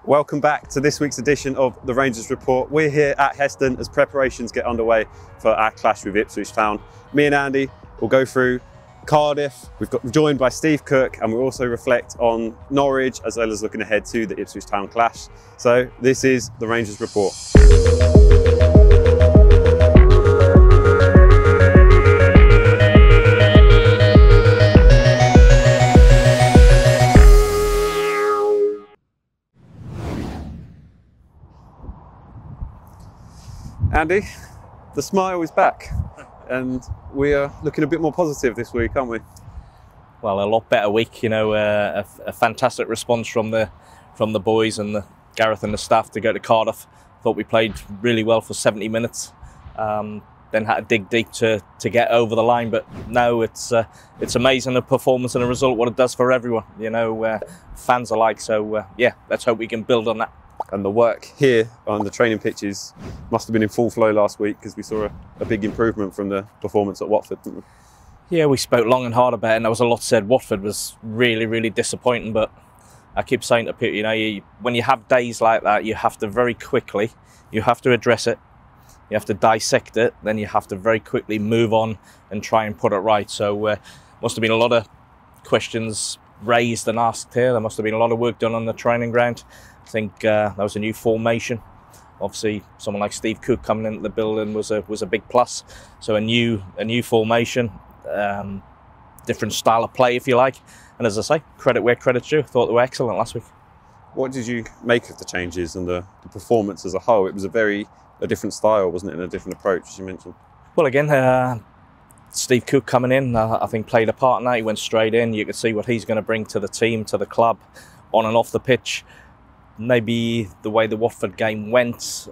Welcome back to this week's edition of the Rangers Report. We're here at Heston as preparations get underway for our clash with Ipswich Town. Me and Andy will go through Cardiff. We've got joined by Steve Cook, and we'll also reflect on Norwich as well as looking ahead to the Ipswich Town clash. So this is the Rangers Report. Andy, the smile is back and we are looking a bit more positive this week, aren't we? Well, a lot better week, a fantastic response from the boys and Gareth and the staff to go to Cardiff. Thought we played really well for 70 minutes, then had to dig deep to get over the line. But no, it's amazing, the performance and the result, what it does for everyone, fans alike. So let's hope we can build on that. And the work here on the training pitches must have been in full flow last week, because we saw a big improvement from the performance at Watford, didn't we? Yeah, we spoke long and hard about it, and there was a lot said. Watford was really, really disappointing, but I keep saying to people, when you have days like that, you have to very quickly, you have to address it, you have to dissect it, then you have to very quickly move on and try and put it right. So must have been a lot of questions raised and asked here. There must have been a lot of work done on the training ground. I think that was a new formation. Obviously, someone like Steve Cook coming into the building was a big plus. So a new formation, different style of play, if you like. And as I say, credit where credit's due. I thought they were excellent last week. What did you make of the changes and the performance as a whole? It was a different style, wasn't it, and a different approach, as you mentioned? Well, again, Steve Cook coming in, I think played a part in that. He went straight in. You could see what he's going to bring to the team, to the club, on and off the pitch. Maybe the way the Watford game went,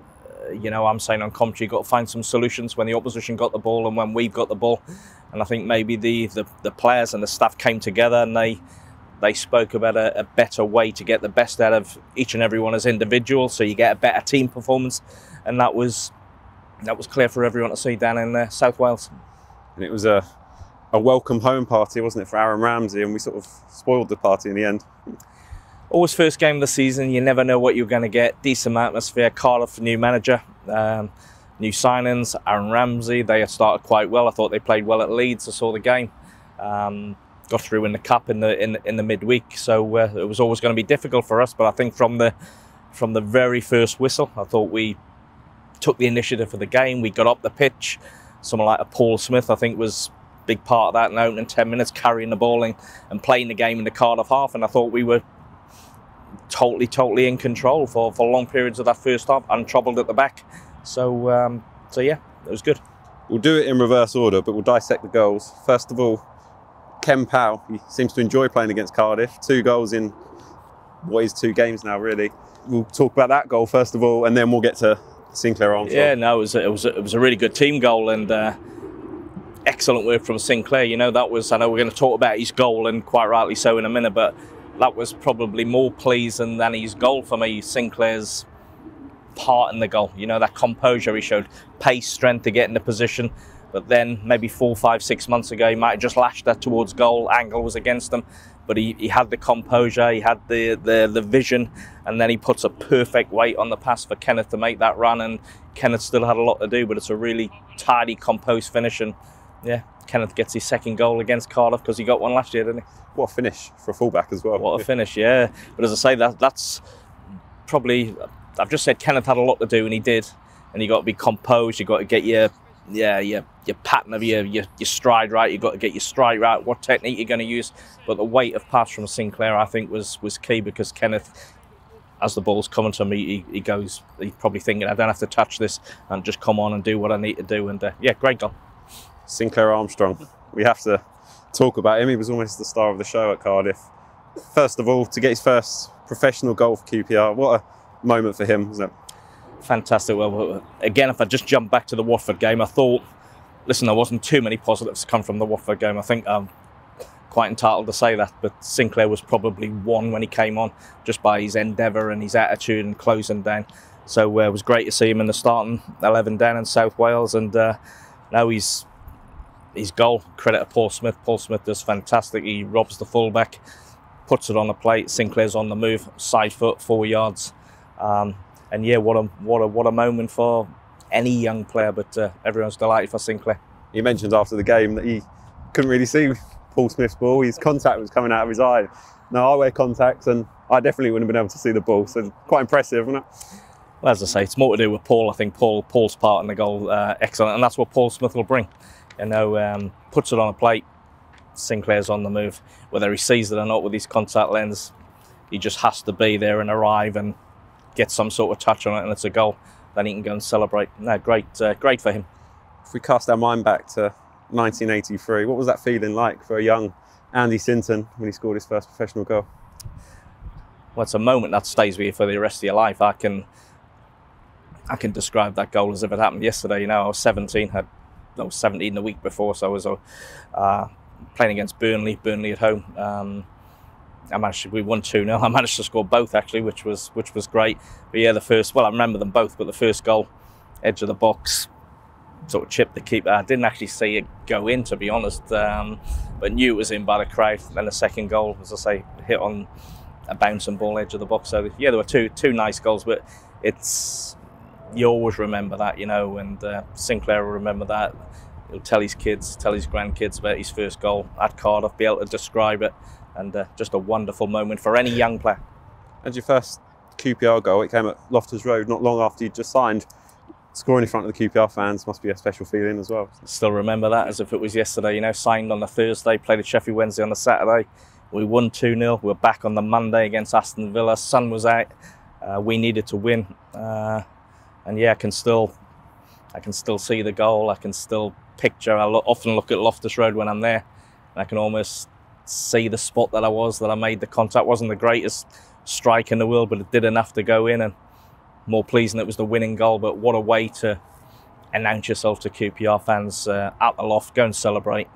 I'm saying on commentary, you've got to find some solutions when the opposition got the ball and when we've got the ball. And I think maybe the players and the staff came together and they spoke about a better way to get the best out of each and every one as individuals, so you get a better team performance. And that was clear for everyone to see down in South Wales. And it was a welcome home party, wasn't it, for Aaron Ramsey, and we sort of spoiled the party in the end. Always first game of the season, you never know what you're going to get. Decent atmosphere, Cardiff, new manager, new signings, Aaron Ramsey. They had started quite well. I thought they played well at Leeds. I saw the game. Got through in the cup in the midweek, so it was always going to be difficult for us. But I think from the very first whistle, I thought we took the initiative for the game. We got up the pitch. Someone like a Paul Smith, I think, was a big part of that in opening 10 minutes, carrying the ball and playing the game in the Cardiff half. And I thought we were totally in control for long periods of that first half, untroubled at the back. So yeah, it was good. We'll do it in reverse order, but we'll dissect the goals. First of all, Ken Powell, he seems to enjoy playing against Cardiff. 2 goals in what is 2 games now, really. We'll talk about that goal first of all, and then we'll get to Sinclair Armstrong. Yeah, no, it was a really good team goal, and excellent work from Sinclair. I know we're going to talk about his goal, and quite rightly so, in a minute, but that was probably more pleasing than his goal for me. Sinclair's part in the goal, that composure he showed, pace, strength to get in the position. But then maybe 4, 5, 6 months ago, he might have just lashed that towards goal. Angle was against him, but he had the composure, he had the vision, and then he puts a perfect weight on the pass for Kenneth to make that run. And Kenneth still had a lot to do, but it's a really tidy, composed finish. And yeah, Kenneth gets his second goal against Cardiff, because he got one last year, didn't he? What a finish for a fullback as well. What a finish, yeah. But as I say, that's probably, I've just said Kenneth had a lot to do, and he did. And you got to be composed. You got to get your pattern of your stride right. You got to get your stride right. What technique you're going to use. But the weight of pass from Sinclair, I think, was key, because Kenneth, as the ball's coming to him, he's probably thinking, I don't have to touch this, and just come on and do what I need to do. And great goal. Sinclair Armstrong, we have to talk about him. He was almost the star of the show at Cardiff. First of all, to get his first professional goal for QPR, what a moment for him, wasn't it? Fantastic. Well, again, if I just jump back to the Watford game, I thought, there wasn't too many positives come from the Watford game. I think I'm quite entitled to say that, but Sinclair was probably one when he came on, just by his endeavour and his attitude and closing down. So it was great to see him in the starting 11 down in South Wales, and now his goal, credit to Paul Smith. Paul Smith does fantastic. He robs the fullback, puts it on the plate. Sinclair's on the move, side foot, 4 yards. And yeah, what a moment for any young player, but everyone's delighted for Sinclair. He mentioned after the game that he couldn't really see Paul Smith's ball. His contact was coming out of his eye. Now, I wear contacts and I definitely wouldn't have been able to see the ball, so quite impressive, isn't it? Well, as I say, it's more to do with Paul. I think Paul's part in the goal, excellent, and that's what Paul Smith will bring. Puts it on a plate, Sinclair's on the move. Whether he sees it or not with his contact lens, he just has to be there and arrive and get some sort of touch on it, and it's a goal. Then he can go and celebrate. No, great for him. If we cast our mind back to 1983, what was that feeling like for a young Andy Sinton when he scored his first professional goal? Well, it's a moment that stays with you for the rest of your life. I can describe that goal as if it happened yesterday. I was 17. I was 17 the week before, so I was playing against Burnley at home. We won 2-0. I managed to score both actually, which was great. But yeah, I remember them both, but the first goal, edge of the box, sort of chipped the keeper. I didn't actually see it go in, to be honest, but knew it was in by the crowd. Then the second goal, as I say, hit on a bouncing ball, edge of the box. So yeah, there were two nice goals, but you always remember that, and Sinclair will remember that. He'll tell his kids, tell his grandkids about his first goal at Cardiff, be able to describe it, and just a wonderful moment for any young player. And your first QPR goal, it came at Loftus Road not long after you just signed. Scoring in front of the QPR fans must be a special feeling as well. Still remember that as if it was yesterday, signed on the Thursday, played at Sheffield Wednesday on the Saturday. We won 2-0. We were back on the Monday against Aston Villa. Sun was out. We needed to win. And yeah, I can still see the goal. I can still picture. I often look at Loftus Road when I'm there, and I can almost see the spot that I made the contact. Wasn't the greatest strike in the world, but it did enough to go in, and more pleasing it was the winning goal. But what a way to announce yourself to QPR fans at the Loft, go and celebrate.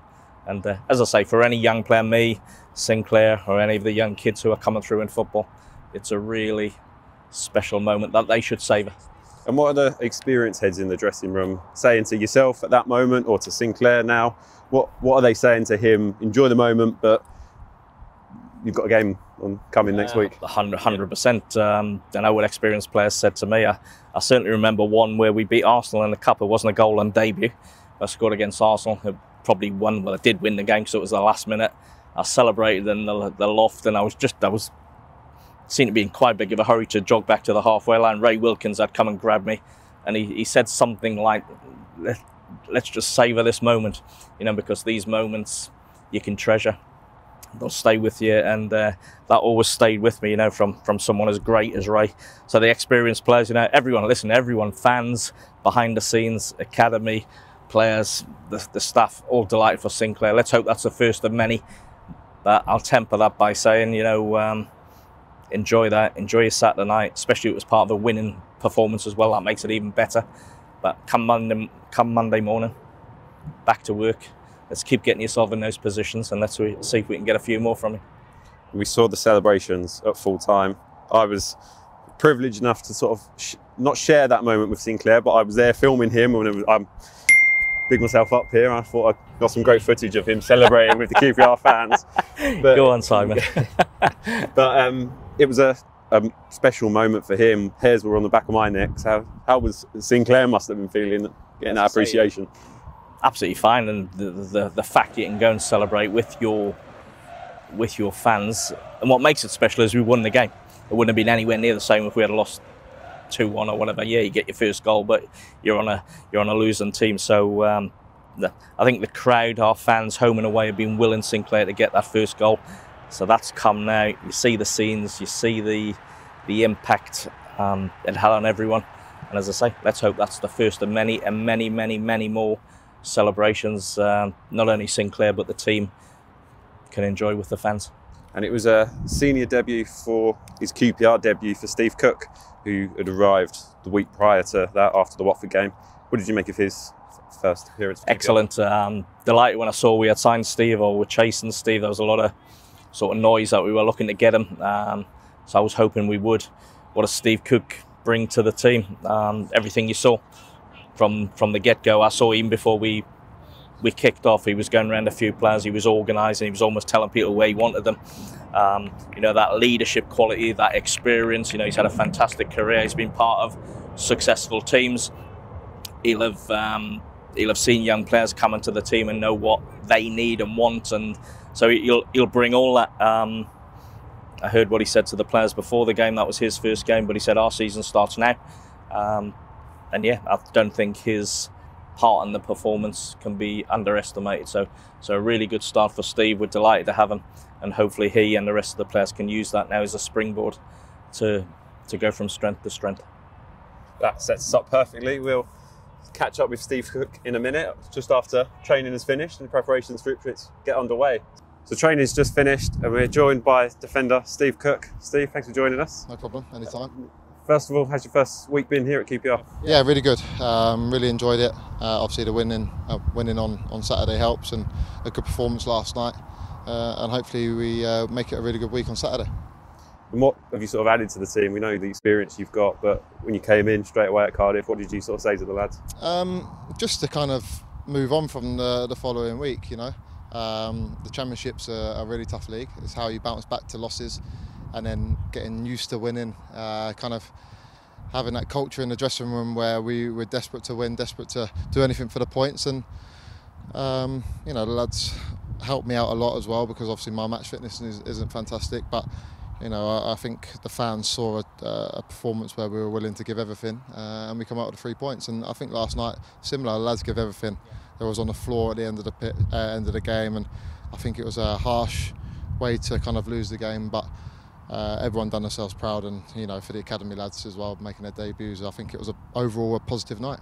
And as I say, for any young player, me, Sinclair, or any of the young kids who are coming through in football, it's a really special moment that they should savour. And what are the experienced heads in the dressing room saying to yourself at that moment, or to Sinclair now? What are they saying to him? Enjoy the moment, but you've got a game coming next week. 100%. I know what experienced players said to me. I certainly remember one where we beat Arsenal in the Cup. It wasn't a goal on debut. I scored against Arsenal. It probably won. Well, I did win the game, so it was the last minute. I celebrated in the Loft, and I was seemed to be in quite big of a hurry to jog back to the halfway line. Ray Wilkins had come and grabbed me, and he said something like, let's just savour this moment, because these moments you can treasure. They'll stay with you, and that always stayed with me, from someone as great as Ray. So the experienced players, everyone, fans, behind the scenes, academy, players, the staff, all delighted for Sinclair. Let's hope that's the first of many. But I'll temper that by saying, enjoy your Saturday night, especially if it was part of a winning performance as well. That makes it even better. But come Monday morning, back to work. Let's keep getting yourself in those positions, and let's see if we can get a few more from you. We saw the celebrations at full time. I was privileged enough to sort of not share that moment with Sinclair, but I was there filming him, and I'm big myself up here. I thought I got some great footage of him celebrating with the QPR fans. But, go on, Simon. But it was a special moment for him. Hairs were on the back of my neck. So how was Sinclair must have been feeling getting that appreciation? Absolutely fine, and the fact you can go and celebrate with your fans, and what makes it special is we won the game. It wouldn't have been anywhere near the same if we had lost 2-1 or whatever. Yeah, you get your first goal, but you're on a losing team. So I think the crowd, our fans, home and away, have been willing Sinclair to get that first goal. So that's come now. You see the scenes, you see the impact it had on everyone. And as I say, let's hope that's the first of many and many, many, many more celebrations. Not only Sinclair, but the team can enjoy with the fans. And it was a senior debut for his QPR debut for Steve Cook, who had arrived the week prior to that after the Watford game. What did you make of his first appearance? Excellent. Delighted when I saw we had signed Steve, or were chasing Steve. There was a lot of sort of noise that we were looking to get him. So I was hoping we would. What does Steve Cook bring to the team? Everything you saw from the get-go. I saw even before we kicked off, he was going around a few players, he was organising, he was almost telling people where he wanted them. You know, that leadership quality, that experience. You know, he's had a fantastic career. He's been part of successful teams. He'll have seen young players come into the team and know what they need and want, and so he'll bring all that. I heard what he said to the players before the game. That was his first game, but he said our season starts now. And yeah, I don't think his part in the performance can be underestimated. So a really good start for Steve. We're delighted to have him, and hopefully he and the rest of the players can use that now as a springboard to go from strength to strength. That sets us up perfectly. We'll catch up with Steve Cook in a minute, just after training is finished and preparations for Ipswich get underway. So training's just finished and we're joined by defender Steve Cook. Steve, thanks for joining us. No problem, anytime. First of all, how's your first week been here at QPR? Yeah, really good. Really enjoyed it. Obviously the winning on Saturday helps, and a good performance last night. And hopefully we make it a really good week on Saturday. And what have you sort of added to the team? We know the experience you've got, but when you came in straight away at Cardiff, what did you sort of say to the lads? Just to kind of move on from the following week, you know. The Championship's a really tough league. It's how you bounce back to losses and then getting used to winning, kind of having that culture in the dressing room where we were desperate to win, desperate to do anything for the points. And you know, the lads helped me out a lot as well, because obviously my match fitness isn't fantastic, but you know, I think the fans saw a performance where we were willing to give everything, and we come out with the 3 points. And I think last night, similar, the lads give everything. They was on the floor at the end of the end of the game, and I think it was a harsh way to kind of lose the game. But everyone done themselves proud, and you know, for the academy lads as well, making their debuts, I think it was overall a positive night.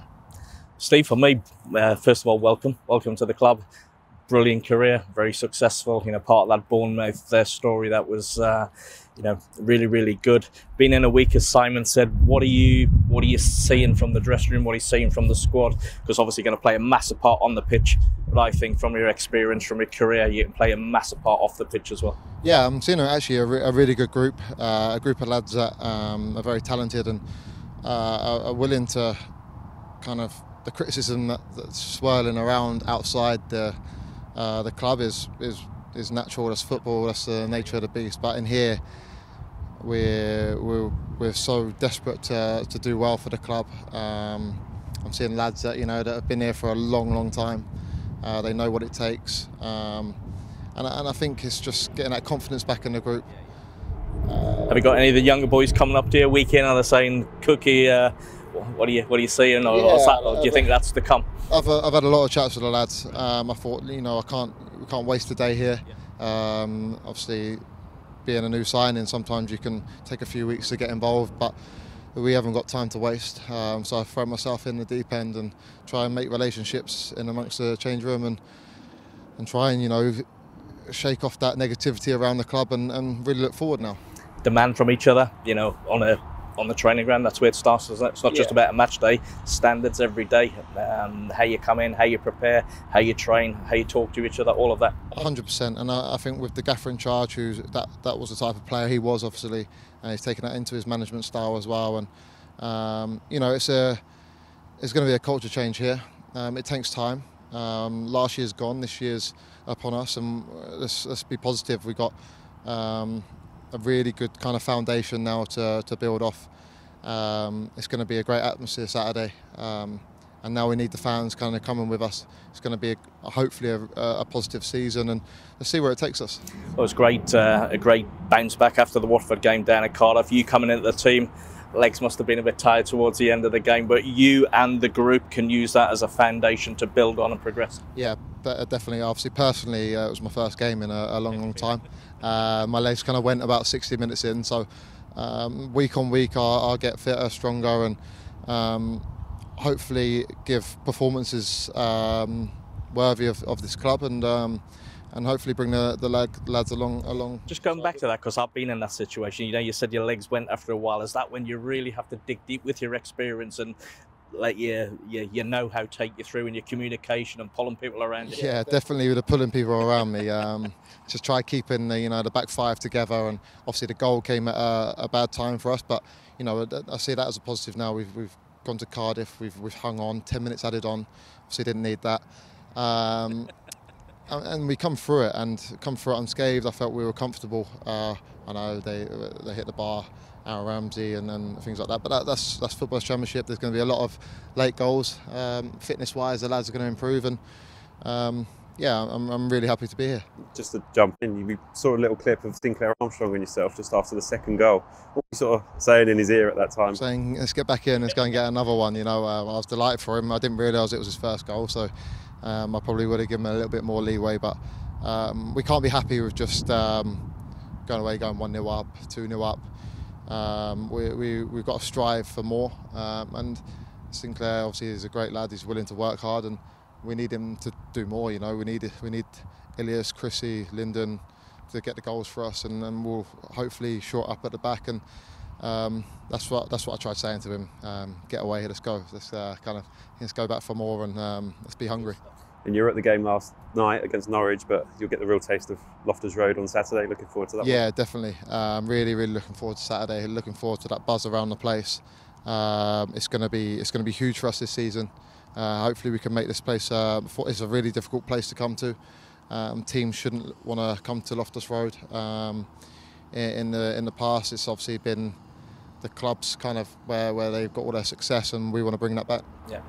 Steve, for me, first of all, welcome to the club. Brilliant career, very successful. You know, part of that Bournemouth story that was, you know, really, really good. Been in a week, as Simon said. What are you seeing from the dressing room? What are you seeing from the squad? Because obviously, going to play a massive part on the pitch. But I think from your experience, from your career, you can play a massive part off the pitch as well. Yeah, I'm seeing actually a really good group, a group of lads that are very talented and are willing to kind of the criticism that's swirling around outside the club is natural. That's football. That's the nature of the beast. But in here, we're so desperate to do well for the club. I'm seeing lads that that have been here for a long time. They know what it takes, and I think it's just getting that confidence back in the group. Have you got any of the younger boys coming up to you week in? Are they saying, Cookie, what are you seeing, or do you think that's to come? I've had a lot of chats with the lads. I thought, we can't waste a day here. Obviously, being a new signing, sometimes you can take a few weeks to get involved, but we haven't got time to waste. So I throw myself in the deep end and try and make relationships in amongst the change room and try and shake off that negativity around the club and really look forward now. Demand from each other, on the training ground. That's where it starts, isn't it? It's not just about a match day. Standards every day. How you come in, how you prepare, how you train, how you talk to each other, all of that. 100%. And I think with the gaffer in charge, that was the type of player he was, obviously, and he's taken that into his management style as well. And it's going to be a culture change here. It takes time. Last year's gone, this year's upon us, and let's be positive. We got a really good kind of foundation now to build off. It's going to be a great atmosphere Saturday, and now we need the fans kind of coming with us. It's going to be hopefully a positive season, and let's see where it takes us. It was great, a great bounce back after the Watford game down at Cardiff. You coming into the team, legs must have been a bit tired towards the end of the game, but you and the group can use that as a foundation to build on and progress. Yeah, definitely. Obviously, personally, it was my first game in a long time. My legs kind of went about 60 minutes in, so week on week I'll get fitter, stronger, and hopefully give performances worthy of this club, and hopefully bring the lads along. Just going back to that, because I've been in that situation. You said your legs went after a while. Is that when you really have to dig deep with your experience and let you know how to take you through in your communication and pulling people around you? Yeah, definitely with the pulling people around me. Just try keeping the back five together, and obviously the goal came at a bad time for us, but I see that as a positive now. We've gone to Cardiff, we've hung on, 10 minutes added on. Obviously didn't need that. and we come through it unscathed. I felt we were comfortable. I know they hit the bar, Aaron Ramsey and things like that. But that's football's championship. There's going to be a lot of late goals. Fitness-wise, the lads are going to improve, and yeah, I'm really happy to be here. Just to jump in, we saw a little clip of Sinclair Armstrong and yourself just after the second goal. What were you sort of saying in his ear at that time? Saying, let's get back in, let's go and get another one. You know, I was delighted for him. I didn't realise it was his first goal, so I probably would have given him a little bit more leeway. But we can't be happy with just going away, going 1-0 up, 2-0 up. We've got to strive for more. And Sinclair obviously is a great lad. He's willing to work hard, and we need him to do more. You know, we need Ilias, Chrissy, Lyndon to get the goals for us, and then we'll hopefully short up at the back. And that's what I tried saying to him. Get away, let's go. Let's go back for more, and let's be hungry. And you were at the game last night against Norwich, but you'll get the real taste of Loftus Road on Saturday. Looking forward to that. Yeah, definitely. Really looking forward to Saturday. Looking forward to that buzz around the place. It's going to be huge for us this season. Hopefully we can make this place. It's a really difficult place to come to. Teams shouldn't want to come to Loftus Road. In the past, it's obviously been the clubs kind of where they've got all their success, and we want to bring that back. Yeah.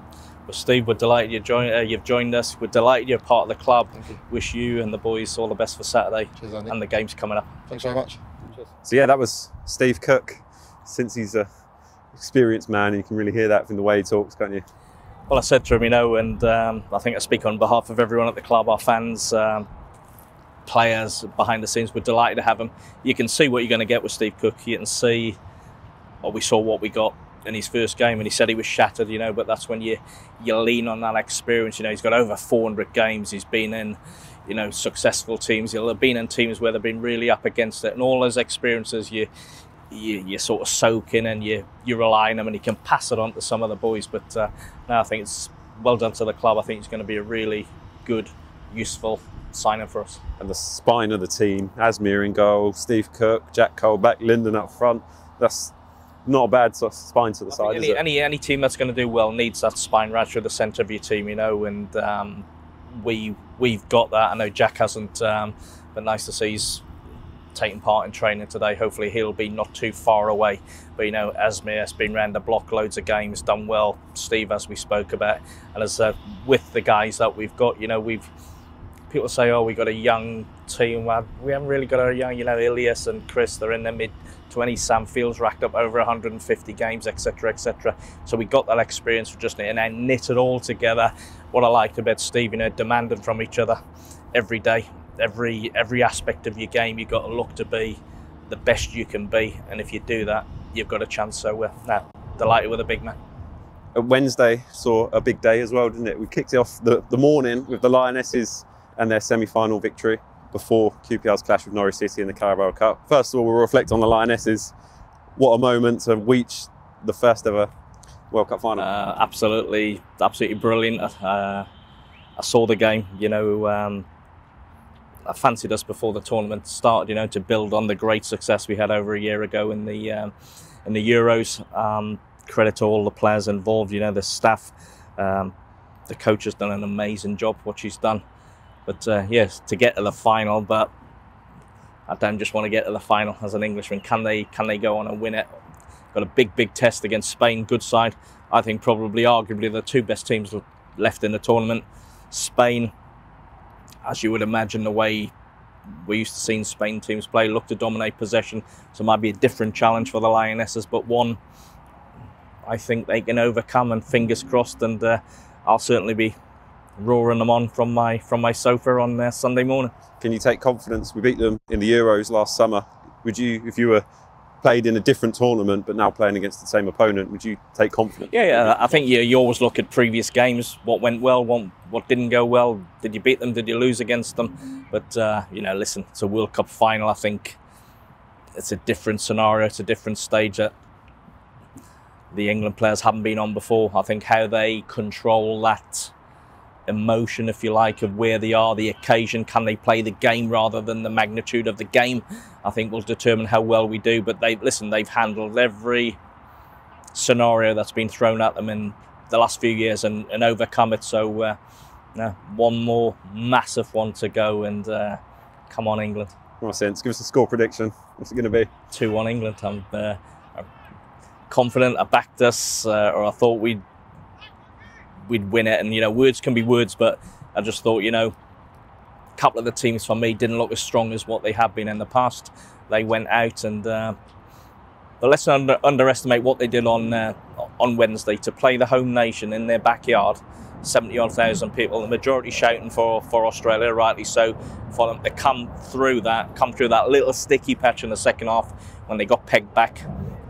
Well, Steve, we're delighted you've joined us. We're delighted you're part of the club. Wish you and the boys all the best for Saturday. Cheers, Andy. And the game's coming up. Thanks very much. Cheers. So yeah, that was Steve Cook. Since he's a experienced man, you can really hear that from the way he talks, can't you? Well, I said to him, you know, and I think I speak on behalf of everyone at the club, our fans, players behind the scenes. We're delighted to have him. You can see what you're going to get with Steve Cook. You can see what we got in his first game, and he said he was shattered, you know, but that's when you lean on that experience. You know, he's got over 400 games. He's been in, you know, successful teams. He'll have been in teams where they've been really up against it, and all those experiences you sort of soak in, and you rely on him, and he can pass it on to some of the boys. But no, I think it's well done to the club. I think it's going to be a really good, useful signing for us. And the spine of the team, Asmir in goal, Steve Cook, Jack Colback, Lyndon up front. That's not a bad sort of spine to the side, is it? Any team that's going to do well needs that spine right through the centre of your team, you know, and we've got that. I know Jack hasn't, but nice to see he's taking part in training today. Hopefully he'll be not too far away. But, you know, Asmir has been round the block loads of games, done well. Steve, as we spoke about, and as with the guys that we've got, you know, people say, oh, we got a young team. Well, we haven't really got a young, you know, Ilias and Chris, they're in their mid-20s. Sam Fields racked up over 150 games, etc., etc. So we got that experience for just, and then knit it all together. What I liked about Steve, you know, demanding from each other every day. Every aspect of your game, you've got to look to be the best you can be, and if you do that, you've got a chance. So now, delighted with a big man. Wednesday saw a big day as well, didn't it? We kicked off the morning with the Lionesses and their semi-final victory before QPR's clash with Norwich City in the Carabao Cup. First of all, we'll reflect on the Lionesses. What a moment to reach the first ever World Cup final. Absolutely brilliant. I saw the game, you know. I fancied us before the tournament started, you know, to build on the great success we had over a year ago in the Euros. Credit to all the players involved, you know, the staff. The coach has done an amazing job, what she's done. But yes, to get to the final, but I don't just want to get to the final as an Englishman. Can they go on and win it? Got a big test against Spain, good side. I think probably arguably the two best teams left in the tournament. Spain, as you would imagine, the way we used to see Spain teams play, look to dominate possession. So it might be a different challenge for the Lionesses, but one I think they can overcome, and fingers crossed, and I'll certainly be roaring them on from my sofa on Sunday morning. Can you take confidence? We beat them in the Euros last summer. Would you, if you were played in a different tournament but now playing against the same opponent, would you take confidence? Yeah. I think you always look at previous games, what went well, what didn't go well. Did you beat them? Did you lose against them? But you know, listen, it's a World Cup final. I think it's a different scenario. It's a different stage that the England players haven't been on before. I think how they control that emotion, if you like, of where they are, the occasion, can they play the game rather than the magnitude of the game, I think will determine how well we do. But they've handled every scenario that's been thrown at them in the last few years and overcome it. So one more massive one to go, and come on England. What sense? Give us a score prediction. What's it going to be? 2-1 England. I'm confident. I backed us, or I thought we'd win it. And, you know, words can be words, but I just thought, you know, a couple of the teams for me didn't look as strong as what they have been in the past. They went out, and but let's not underestimate what they did on Wednesday to play the home nation in their backyard. 70,000 people, the majority shouting for Australia, rightly so, for them to come through that little sticky patch in the second half when they got pegged back.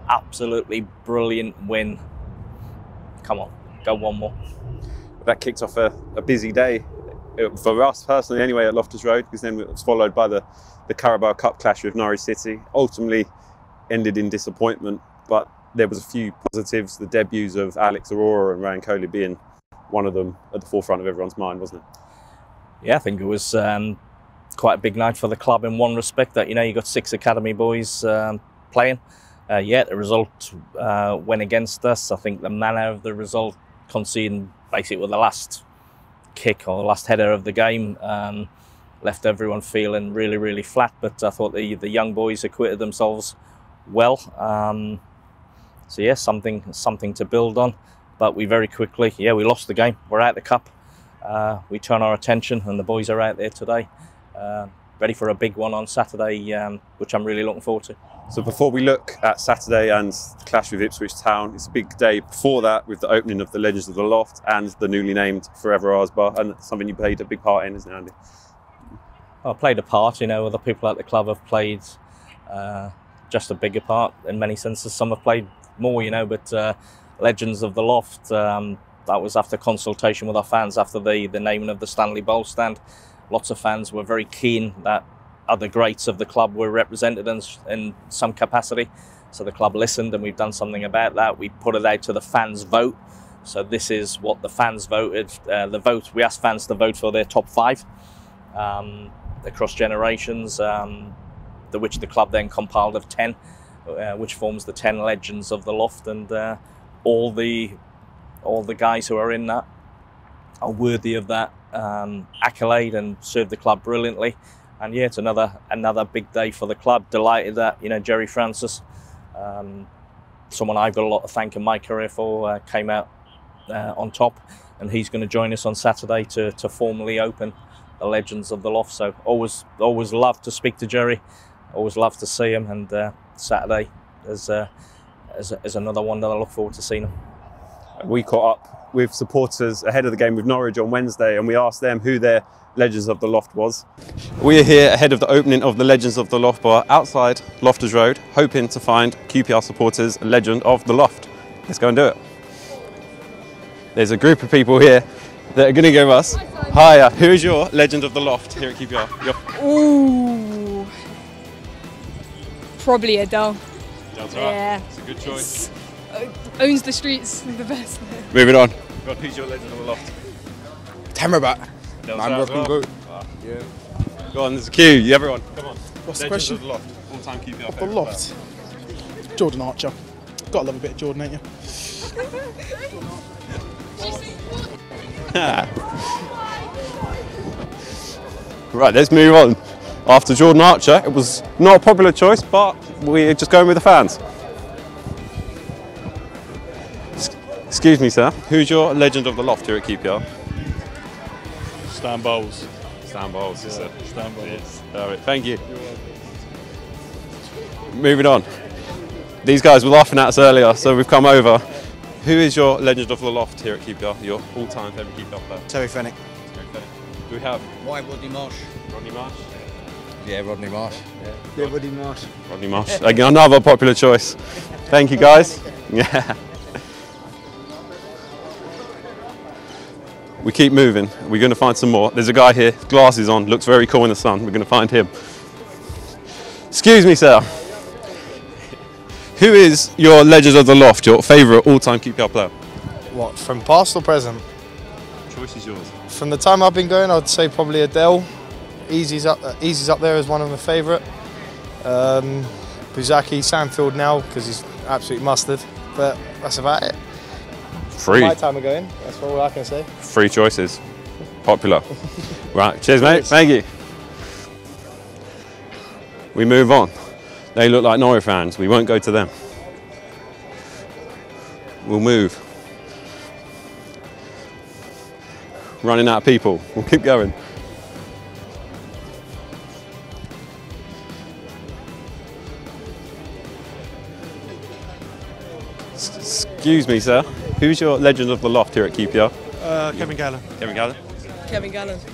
Absolutely brilliant win. Come on, go one more. That kicked off a busy day for us personally anyway at Loftus Road, because then it was followed by the Carabao Cup clash with Norwich City. Ultimately ended in disappointment, but there was a few positives, the debuts of Alex Aurora and Ryan Coley being one of them at the forefront of everyone's mind, wasn't it? Yeah, I think it was quite a big night for the club in one respect, that, you know, you got 6 academy boys playing. The result went against us. I think the manner of the result, conceding basically with the last kick or the last header of the game, left everyone feeling really, really flat. But I thought the young boys acquitted themselves well. So yeah, something to build on. But we very quickly, we lost the game. We're out of the cup. We turn our attention, and the boys are out there today, ready for a big one on Saturday, which I'm really looking forward to. So before we look at Saturday and the clash with Ipswich Town, it's a big day before that with the opening of the Legends of the Loft and the newly named Forever Ours Bar, and something you played a big part in, isn't it, Andy? I played a part, you know, other people at the club have played just a bigger part in many senses. Some have played more, you know, but Legends of the Loft, that was after consultation with our fans after the naming of the Stanley Bowl stand. Lots of fans were very keen that other greats of the club were represented in some capacity. So the club listened, and we've done something about that. We put it out to the fans' vote. So this is what the fans voted. We asked fans to vote for their top 5 across generations, which the club then compiled of 10, which forms the 10 Legends of the Loft. And all the guys who are in that are worthy of that accolade and served the club brilliantly. And yeah, it's another big day for the club. Delighted that, you know, Jerry Francis, someone I've got a lot to thank in my career for, came out on top, and he's going to join us on Saturday to formally open the Legends of the Loft. So always love to speak to Jerry, always love to see him, and Saturday is another one that I look forward to seeing him. We caught up with supporters ahead of the game with Norwich on Wednesday, and we asked them who their Legends of the Loft was. We are here ahead of the opening of the Legends of the Loft bar outside Loftus Road, hoping to find QPR supporters a Legend of the Loft. Let's go and do it. There's a group of people here that are going to give us. Hiya, who is your Legend of the Loft here at QPR? Ooh, probably Adele. That's Yeah. right. It's a good choice. Owns the streets, the best. Moving on. God, who's your Legend of the Loft? Tamrabat. Man, rock and go. Yeah. Go on, there's a queue. Everyone, come on. What's the Legends question? of the Loft. All-time QPR The favourite Loft. Jordan Archer. Gotta love a bit of Jordan, ain't you? Right, let's move on. After Jordan Archer, it was not a popular choice, but we're just going with the fans. Excuse me, sir. Who's your Legend of the Loft here at QPR? Stan Bowles. Stan Bowles, you said. Stan Bowles. All right, thank you. Moving on. These guys were laughing at us earlier, so we've come over. Who is your Legend of the Loft here at QPR? Your all-time favourite QPR player? Terry Fennick. Do we have Why Rodney Marsh? Rodney Marsh? Yeah, Rodney Marsh. Yeah, Rodney Marsh. Rodney Marsh. Again, another popular choice. Thank you, guys. Yeah. We keep moving. We're going to find some more. There's a guy here, glasses on, looks very cool in the sun. We're going to find him. Excuse me, sir. Who is your Legend of the Loft, your favourite all-time QPR player? What, from past or present? Choice is yours. From the time I've been going, I'd say probably Adele. Easy's up there as one of my favourite. Buzaki, Sandfield now, because he's absolute mustard. But that's about it. Free. My time of going, that's all I can say. Free choices. Popular. Right, cheers mate, thank you. We move on. They look like Norwich fans, we won't go to them. We'll move. Running out of people, we'll keep going. Excuse me, sir. Who's your legend of the loft here at QPR? Kevin Gallen. Kevin Gallen. Kevin Gallen. Do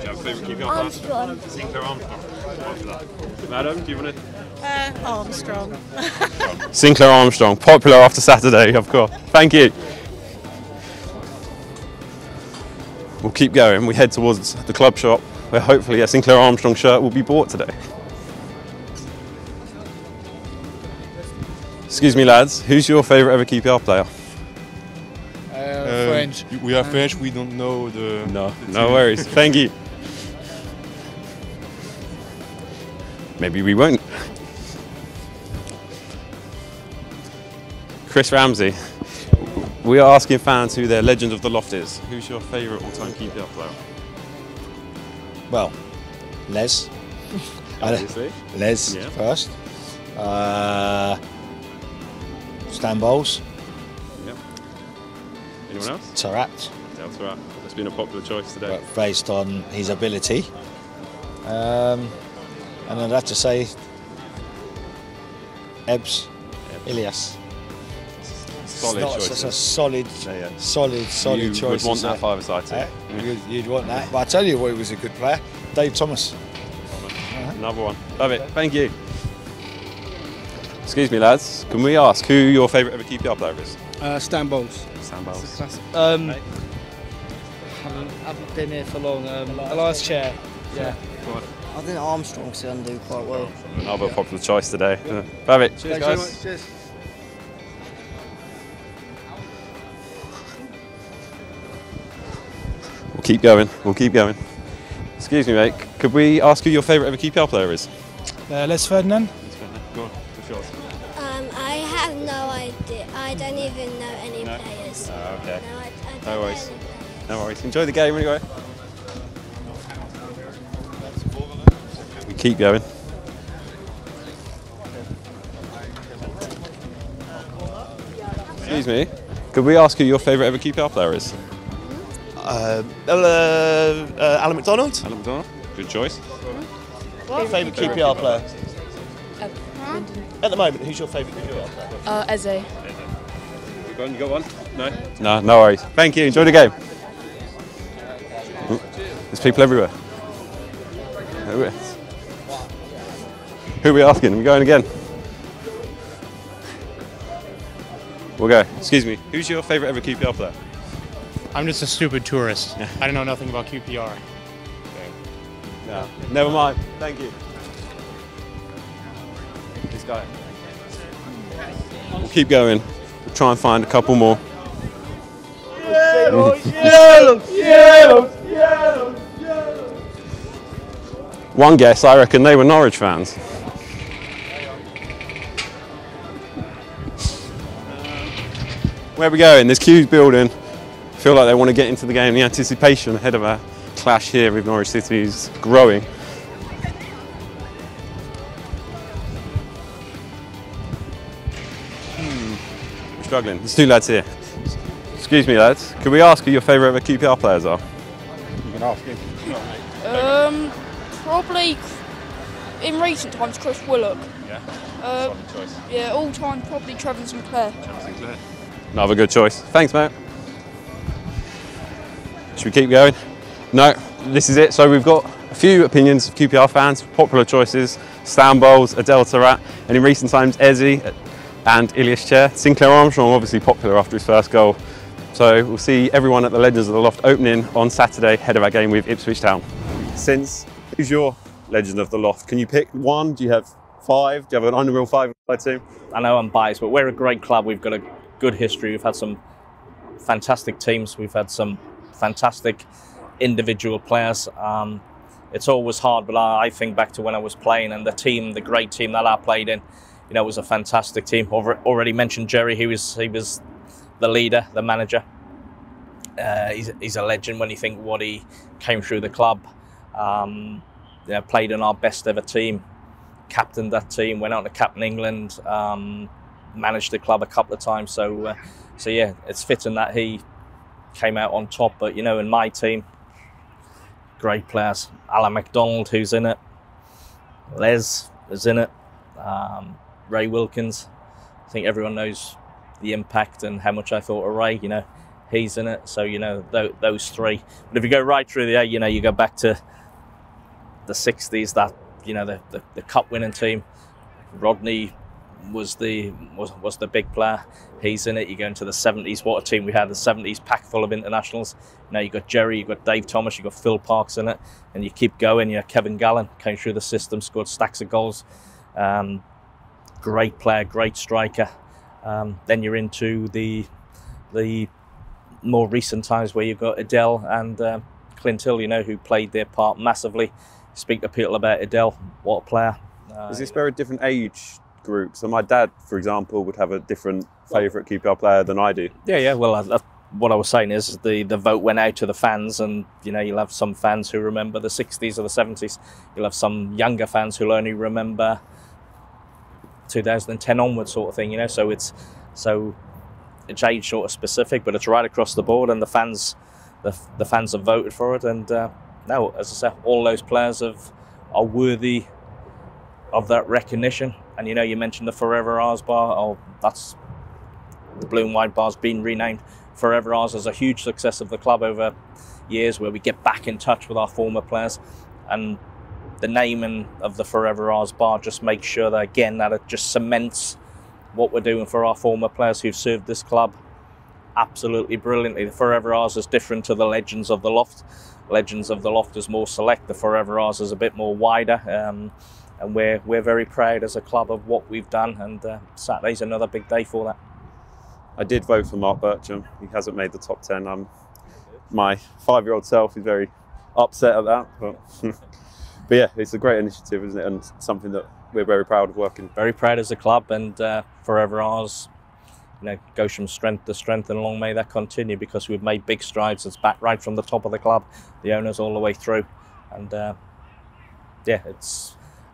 you have a favourite QPR Armstrong. Sinclair Armstrong. Madam, do you want to? Armstrong. Sinclair Armstrong, popular after Saturday, of course. Thank you. We'll keep going. We head towards the club shop where hopefully a Sinclair Armstrong shirt will be bought today. Excuse me, lads. Who's your favourite ever QPR player? French. We are French, we don't know the... No worries. Thank you. Maybe we won't. Chris Ramsey. We are asking fans who their legend of the loft is. Who's your favourite all-time QPR player? Well, Les. Obviously. Les Yeah. first. Stan Bowles. Yep. Anyone else? Tarat, That's right. That's been a popular choice today. but based on his ability. And I'd have to say Ebbs, Ilias. Solid It's choice. a solid You choice. would want that five-a-side too. You'd want that. But I tell you what, he was a good player. Dave Thomas. Another one. Love it. Thank you. Excuse me, lads. Can we ask who your favourite ever QPR player is? Stan Bowles. Sam Bowles. Haven't been here for long. Elias Chair. Yeah. I think Armstrong's going to do quite well. Another popular choice today. Love it. Cheers, guys. Cheers. We'll keep going. We'll keep going. Excuse me, mate. Could we ask who your favourite ever QPR player is? Les Ferdinand. Go on. What's yours? I have no idea. I don't even know any No? players. Okay. No, I don't No know worries. any players. No worries. Enjoy the game anyway. We keep going. Excuse me. Could we ask who your favourite ever QPR player is? Alan McDonald. Alan McDonald. Good choice. Favourite QPR player? At the moment, who's your favourite QPR player? Eze. You got one? No? No worries. Thank you. Enjoy the game. Ooh, there's people everywhere. Who are we asking? Are we going again? We'll go. Excuse me. Who's your favourite ever QPR player? I'm just a stupid tourist. I don't know nothing about QPR. No. Never mind. Thank you. This guy. We'll keep going. We'll try and find a couple more. One guess, I reckon they were Norwich fans. Where are we going? There's queues building. Feel like they want to get into the game. The anticipation ahead of our clash here with Norwich City is growing. We're struggling. There's two lads here. Excuse me, lads. Could we ask who your favourite ever QPR players are? You can ask him. Probably in recent times Chris Willock. Yeah. Uh, Solid choice. yeah, all time probably Trevor Sinclair. Another good choice. Thanks, mate. Should we keep going? No, this is it. So we've got a few opinions of QPR fans, popular choices, Stan Bowles, Adel Tarat, and in recent times Eze and Ilias Chair. Sinclair Armstrong obviously popular after his first goal. So we'll see everyone at the Legends of the Loft opening on Saturday, ahead of our game with Ipswich Town. Since, who's your Legend of the Loft? Can you pick one? Do you have five? Do you have an unreal five-side team? I know I'm biased, but we're a great club. We've got a good history. We've had some fantastic teams. We've had some fantastic individual players. It's always hard, but I think back to when I was playing and the team, the great team that I played in, you know, it was a fantastic team. Already mentioned Jerry. He was the leader, the manager. He's a legend when you think what he came through the club. Played in our best ever team, captained that team, went out to captain England, managed the club a couple of times. So yeah, it's fitting that he came out on top. But you know, in my team, great players. Alan McDonald, who's in it. Les is in it. Ray Wilkins. I think everyone knows the impact and how much I thought of Ray. You know, he's in it. So you know those three. But if you go right through there, you know, you go back to the 60s. That, you know, the cup winning team. Rodney was the big player. He's in it. You go into the 70s. What a team we had. The 70s packed full of internationals. Now you got Jerry, you got Dave Thomas, you got Phil Parks in it, and you keep going. You know, Kevin Gallen came through the system, scored stacks of goals. Great player, great striker. Then you're into the more recent times where you've got Adele and Clint Hill, you know, who played their part massively. Speak to people about Adele, what a player. Is this very different age group? So my dad, for example, would have a different favourite QPR player than I do. Yeah. Well, what I was saying is the vote went out to the fans, and you know, you'll have some fans who remember the 60s or the 70s. You'll have some younger fans who'll only remember 2010 onwards, sort of thing. You know, so it's age sort of specific, but it's right across the board, and the fans have voted for it. And now, as I said, all those players are worthy of that recognition. And you know, you mentioned the Forever Ours bar. Oh, that's the blue and white bar's been renamed Forever Ours, as a huge success of the club over years, where we get back in touch with our former players, and the naming of the Forever Ours bar just makes sure that, again, that it just cements what we're doing for our former players who've served this club absolutely brilliantly. The Forever Ours is different to the Legends of the Loft. Legends of the Loft is more select. The Forever Ours is a bit more wider, and we're very proud as a club of what we've done. And Saturday's another big day for that. I did vote for Mark Bircham. He hasn't made the top 10. My 5-year-old self is very upset at that. But yeah, it's a great initiative, isn't it? And something that we're very proud of working. Very proud as a club, and Forever Ours, you know, goes from strength to strength, and long may that continue, because we've made big strides. It's back right from the top of the club, the owners all the way through, and yeah,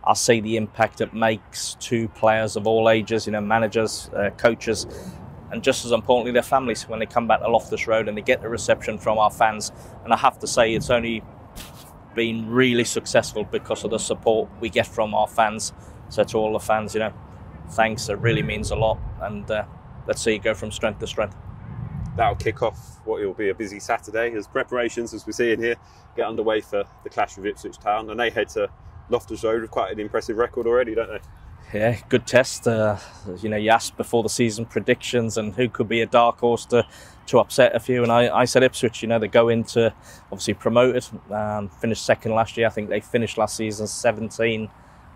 I see the impact it makes to players of all ages, you know, managers, coaches, and just as importantly, their families when they come back to Loftus Road and they get the reception from our fans. And I have to say, it's only been really successful because of the support we get from our fans. So to all the fans, you know, thanks. It really means a lot. And let's see it go from strength to strength. That'll kick off what will be a busy Saturday as preparations, as we're seeing here, get underway for the clash with Ipswich Town. And they head to Loftus Road with quite an impressive record already, don't they? Yeah, good test. You know, you asked before the season predictions and who could be a dark horse to upset a few. And I said Ipswich, you know, they go into obviously promoted, finished second last year. I think they finished last season 17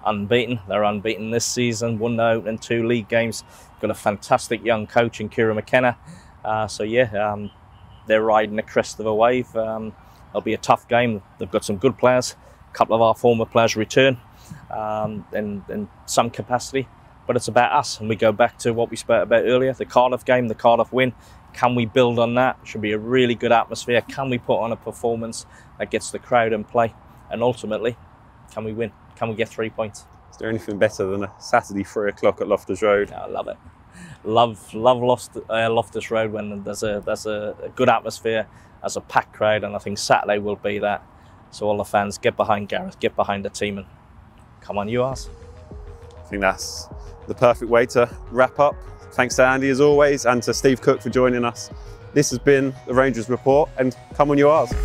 unbeaten. They're unbeaten this season, won the opening 2 league games. Got a fantastic young coach in Kieran McKenna. So yeah, they're riding the crest of a wave. It'll be a tough game. They've got some good players. A couple of our former players return in some capacity, but it's about us, and we go back to what we spoke about earlier, the Cardiff game, the Cardiff win. Can we build on that? Should be a really good atmosphere. Can we put on a performance that gets the crowd in play? And ultimately, can we win? Can we get 3 points? Is there anything better than a Saturday 3 o'clock at Loftus Road? I love it. Love Loftus Road when there's a good atmosphere, as a packed crowd, and I think Saturday will be that. So all the fans, get behind Gareth, get behind the team, and come on, you ask. I think that's the perfect way to wrap up. Thanks to Andy as always, and to Steve Cook for joining us. This has been the Rangers Report, and come on, you ask.